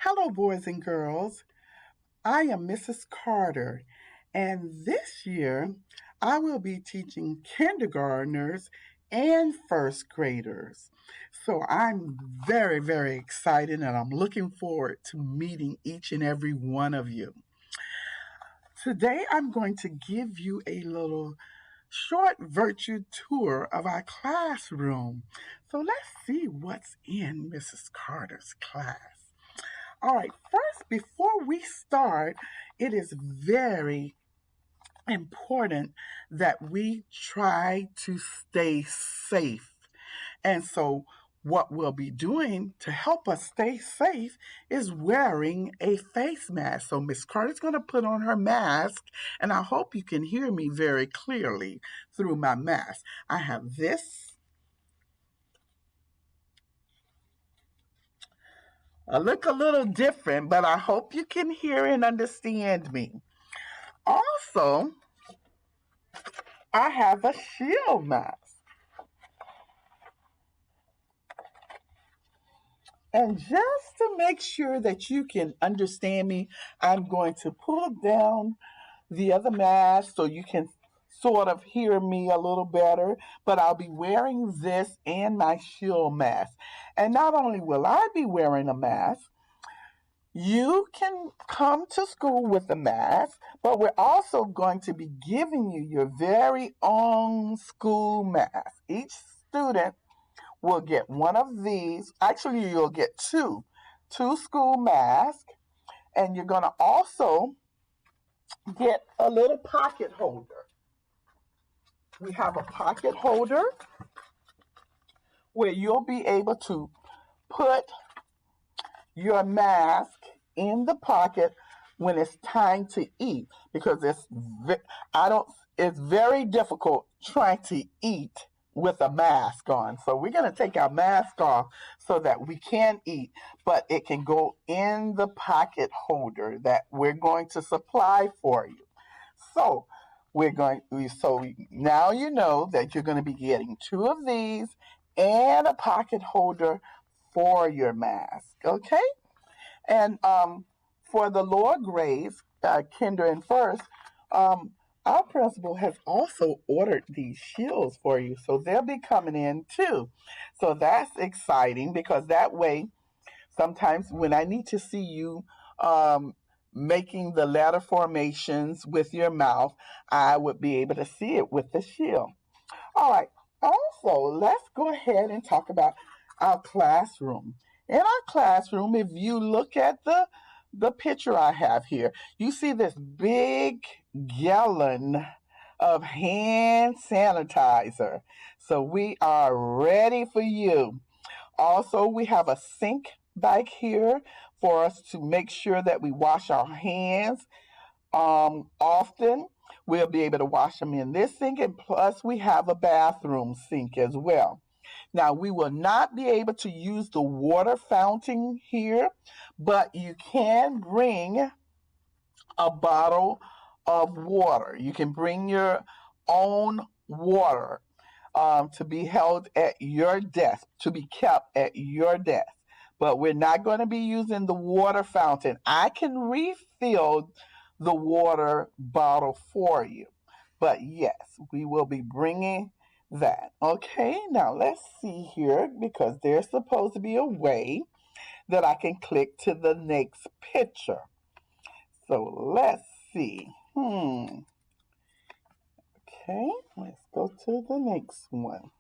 Hello, boys and girls. I am Mrs. Carter, and this year I will be teaching kindergartners and first graders. So I'm very, very excited and I'm looking forward to meeting each and every one of you. Today I'm going to give you a little short virtual tour of our classroom. So let's see what's in Mrs. Carter's class. All right, first, before we start, it is very important that we try to stay safe. And so, what we'll be doing to help us stay safe is wearing a face mask. So, Miss Carter's going to put on her mask, and I hope you can hear me very clearly through my mask. I have this. I look a little different, but I hope you can hear and understand me. Also, I have a shield mask. And just to make sure that you can understand me, I'm going to pull down the other mask so you can sort of hear me a little better. But I'll be wearing this and my shield mask. And not only will I be wearing a mask, you can come to school with a mask, but we're also going to be giving you your very own school mask. Each student will get one of these. Actually, you'll get two school masks, and you're going to also get a little pocket holder. We have a pocket holder where you'll be able to put your mask in the pocket when it's time to eat because I don't it's very difficult trying to eat with a mask on. So we're going to take our mask off so that we can eat, but it can go in the pocket holder that we're going to supply for you. So so now you know that you're going to be getting two of these and a pocket holder for your mask. Okay? And for the lower grades, kinder and first, our principal has also ordered these shields for you. So they'll be coming in too. So that's exciting because that way, sometimes when I need to see you making the letter formations with your mouth, I would be able to see it with the shield. All right. Also, let's go ahead and talk about our classroom. In our classroom, if you look at the picture I have here, you see this big gallon of hand sanitizer. So we are ready for you. Also, we have a sink back here for us to make sure that we wash our hands often. We'll be able to wash them in this sink, and plus, we have a bathroom sink as well. Now, we will not be able to use the water fountain here, but you can bring a bottle of water. You can bring your own water to be held at your desk, to be kept at your desk. But we're not going to be using the water fountain. I can refill the water bottle for you. But yes, we will be bringing that. Okay, now let's see here because there's supposed to be a way that I can click to the next picture. So let's see. Okay, let's go to the next one.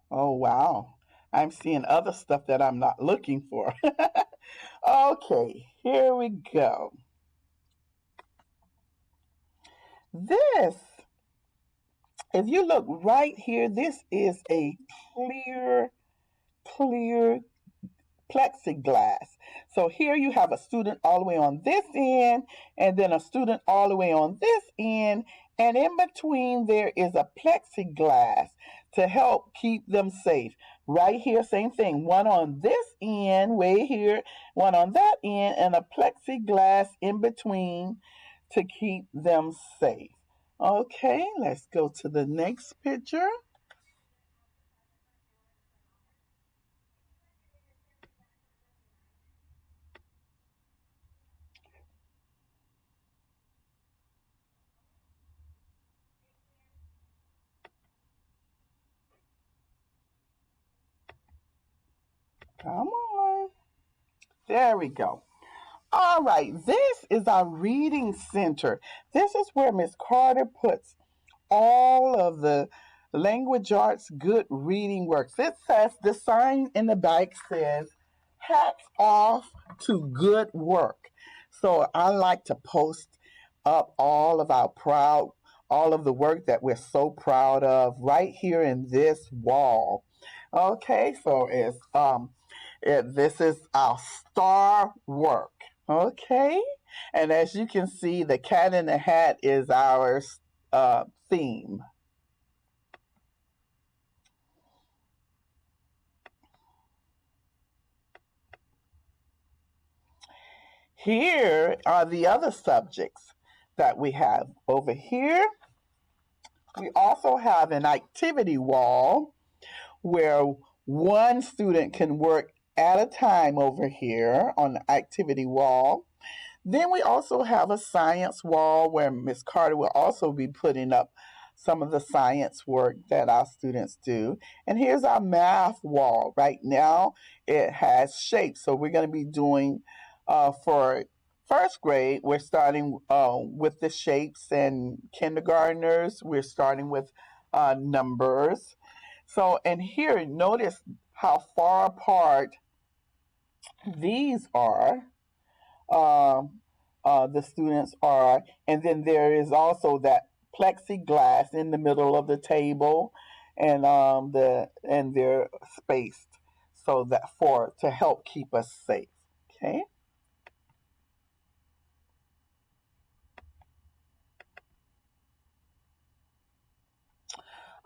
Oh, wow. I'm seeing other stuff that I'm not looking for. Okay, here we go. This, if you look right here, this is a clear plexiglass. So here you have a student all the way on this end, and then a student all the way on this end, and in between there is a plexiglass to help keep them safe. Right here, same thing. One on this end, way here, one on that end, and a plexiglass in between to keep them safe. Okay, let's go to the next picture. Come on. There we go. All right, this is our reading center. This is where Miss Carter puts all of the language arts good reading works. It says the sign in the back says hats off to good work. So I like to post up all of the work that we're so proud of right here in this wall. Okay, so this is our star work. Okay, and as you can see, the cat in the hat is our theme. Here are the other subjects that we have. Over here, we also have an activity wall where one student can work at a time over here on the activity wall. Then we also have a science wall where Miss Carter will also be putting up some of the science work that our students do. And here's our math wall. Right now, it has shapes. So we're going to be doing for first grade, we're starting with the shapes, and kindergartners, we're starting with numbers. So, and here, notice how far apart these are, um, the students are, and then there is also that plexiglass in the middle of the table, and they're spaced so that for to help keep us safe. Okay.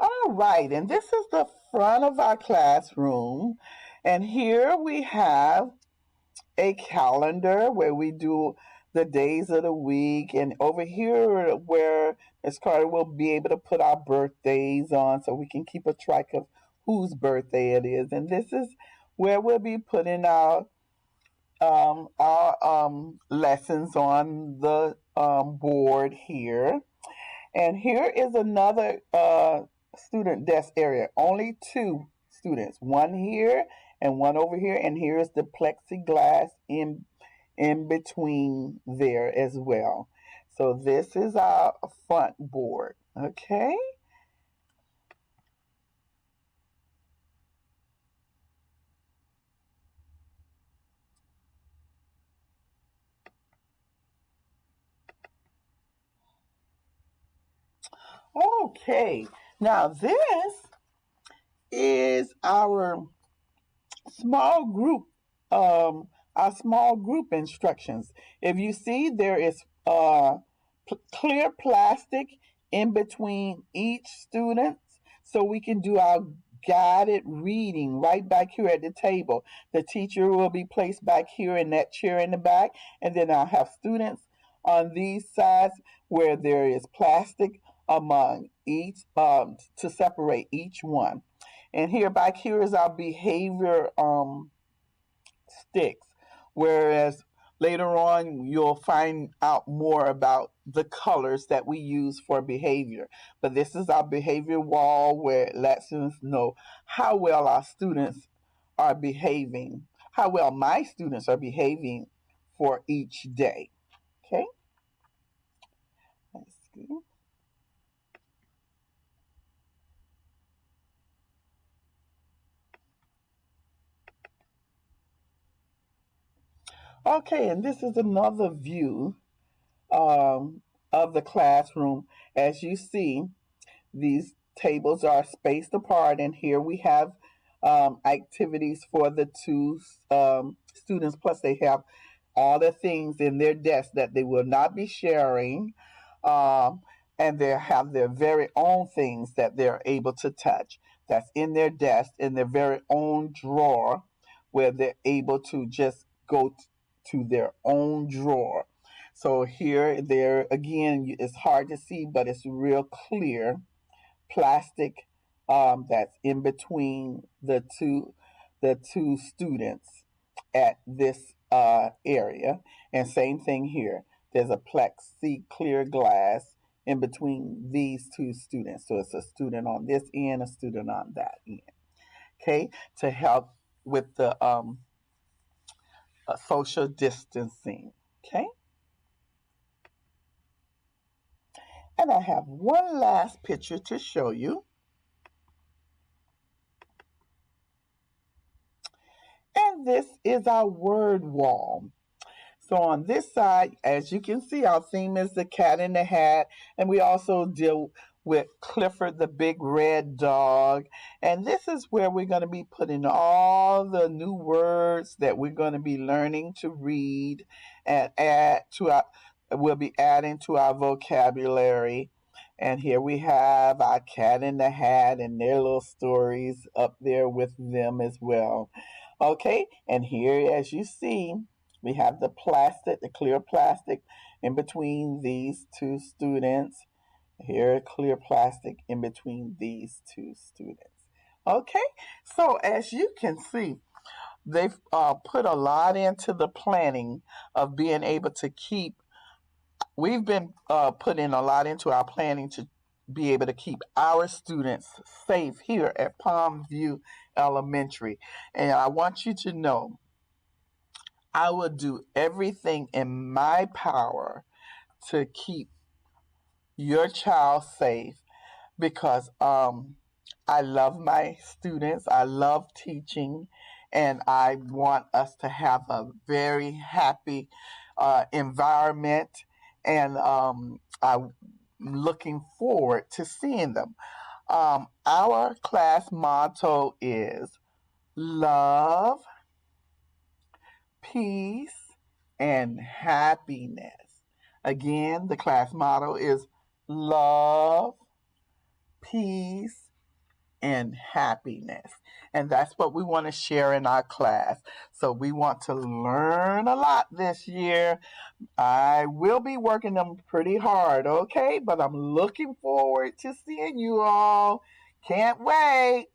All right, and this is the front of our classroom, and here we have a calendar where we do the days of the week, and over here where Miss Carter will be able to put our birthdays on so we can keep a track of whose birthday it is. And this is where we'll be putting our lessons on the board here. And here is another student desk area. Only two students, one here and one over here. And here is the plexiglass in between there as well. So this is our front board. Okay. Okay. Now this is small group um our small group instructions. If you see, there is clear plastic in between each student, so we can do our guided reading right back here at the table. The teacher will be placed back here in that chair in the back, and then I'll have students on these sides where there is plastic among each to separate each one. And here back here is our behavior sticks. Whereas later on, you'll find out more about the colors that we use for behavior. But this is our behavior wall where it lets us know how well our students are behaving, how well my students are behaving for each day. Okay, let's see. Okay, and this is another view um, of the classroom. As you see, these tables are spaced apart, and here we have activities for the two students. Plus, they have all the things in their desk that they will not be sharing, um, and they have their very own things that they're able to touch. That's in their desk, in their very own drawer, where they're able to just go to their own drawer. So here, there again, it's hard to see, but it's real clear plastic that's in between the two students at this area. And same thing here. There's a plexi clear glass in between these two students. So it's a student on this end, a student on that end. Okay, to help with the social distancing. Okay. And I have one last picture to show you. And this is our word wall. So on this side, as you can see, our theme is the cat in the hat. And we also deal with Clifford the big red dog. And this is where we're going to be putting all the new words that we're going to be learning to read and add to our, we'll be adding to our vocabulary. And here we have our cat in the hat and their little stories up there with them as well. Okay, and here as you see, we have the plastic, the clear plastic in between these two students. Here, clear plastic in between these two students. Okay, so as you can see, they've put a lot into the planning of being able to keep. We've been putting a lot into our planning to be able to keep our students safe here at Palm View Elementary. And I want you to know I will do everything in my power to keep your child safe because I love my students. I love teaching, and I want us to have a very happy environment. And I'm looking forward to seeing them. Our class motto is love, peace, and happiness. Again, the class motto is love, peace, and happiness. And that's what we want to share in our class. So we want to learn a lot this year. I will be working them pretty hard, okay? But I'm looking forward to seeing you all. Can't wait.